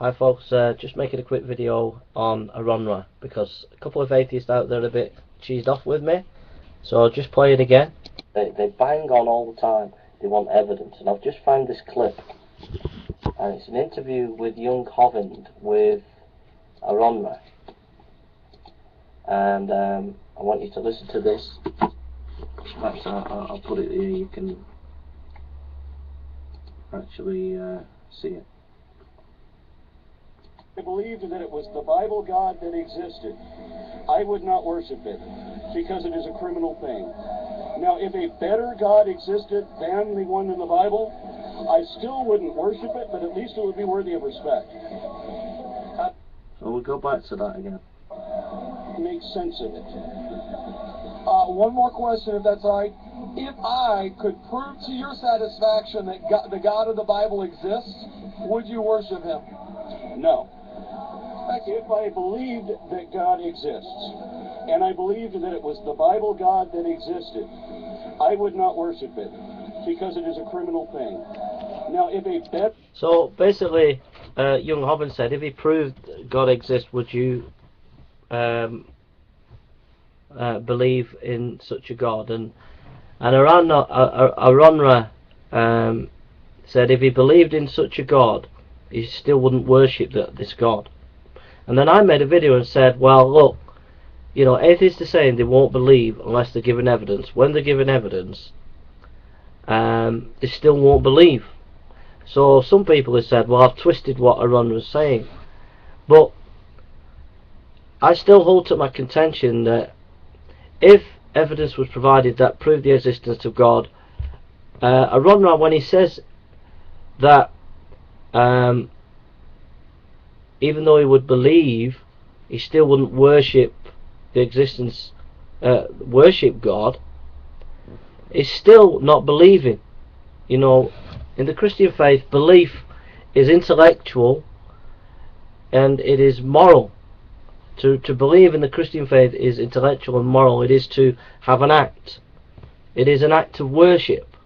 Hi folks, just making a quick video on AronRa because a couple of atheists out there are a bit cheesed off with me, so I'll just play it again. They bang on all the time, they want evidence, and I've just found this clip, and it's an interview with young Hovind with AronRa, and I want you to listen to this. Perhaps I'll put it here, you can actually see it. I believed that it was the Bible God that existed, I would not worship it, because it is a criminal thing. Now, if a better God existed than the one in the Bible, I still wouldn't worship it, but at least it would be worthy of respect. So we'll go back to that again. Make sense of it. One more question, if that's all right. If I could prove to your satisfaction that the God of the Bible exists, would you worship him? No. If I believed that God exists, and I believed that it was the Bible God that existed, I would not worship it, because it is a criminal thing. Now, if a So basically, young Hovind said, if he proved God exists, would you believe in such a God? And AronRa said, if he believed in such a God, he still wouldn't worship this God. And then I made a video and said, well, look, you know, atheists are saying they won't believe unless they're given evidence. When they're given evidence, they still won't believe. So some people have said, well, I've twisted what AronRa was saying. But I still hold to my contention that if evidence was provided that proved the existence of God, AronRa, when he says that even though he would believe, he still wouldn't worship the existence, worship God, is still not believing. You know, in the Christian faith, belief is intellectual and it is moral. To believe in the Christian faith is intellectual and moral. It is to have an act. It is an act of worship.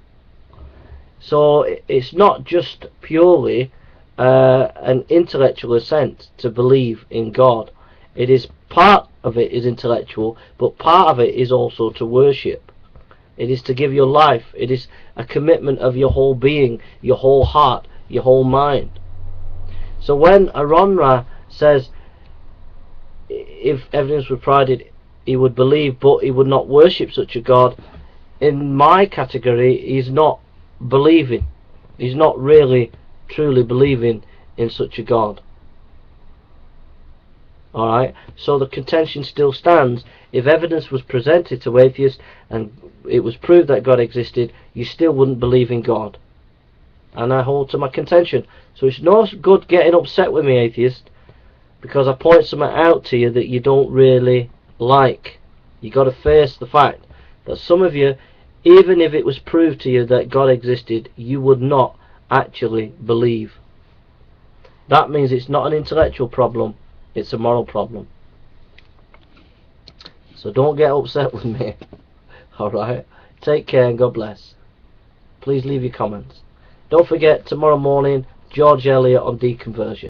So it's not just purely an intellectual assent to believe in God. It is part of it is intellectual, but part of it is also to worship. It is to give your life. It is a commitment of your whole being, your whole heart, your whole mind. So when AronRa says if evidence were provided he would believe but he would not worship such a God, in my category he's not believing. He's not really truly believing in such a God. Alright, so the contention still stands. If evidence was presented to atheists and it was proved that God existed, you still wouldn't believe in God. And I hold to my contention. So it's no good getting upset with me, atheist, because I point something out to you that you don't really like. You got to face the fact that some of you, even if it was proved to you that God existed, you would not actually believe. That means it's not an intellectual problem, it's a moral problem. So don't get upset with me. Alright, take care and God bless. Please leave your comments. Don't forget, tomorrow morning, George Eliot on deconversion.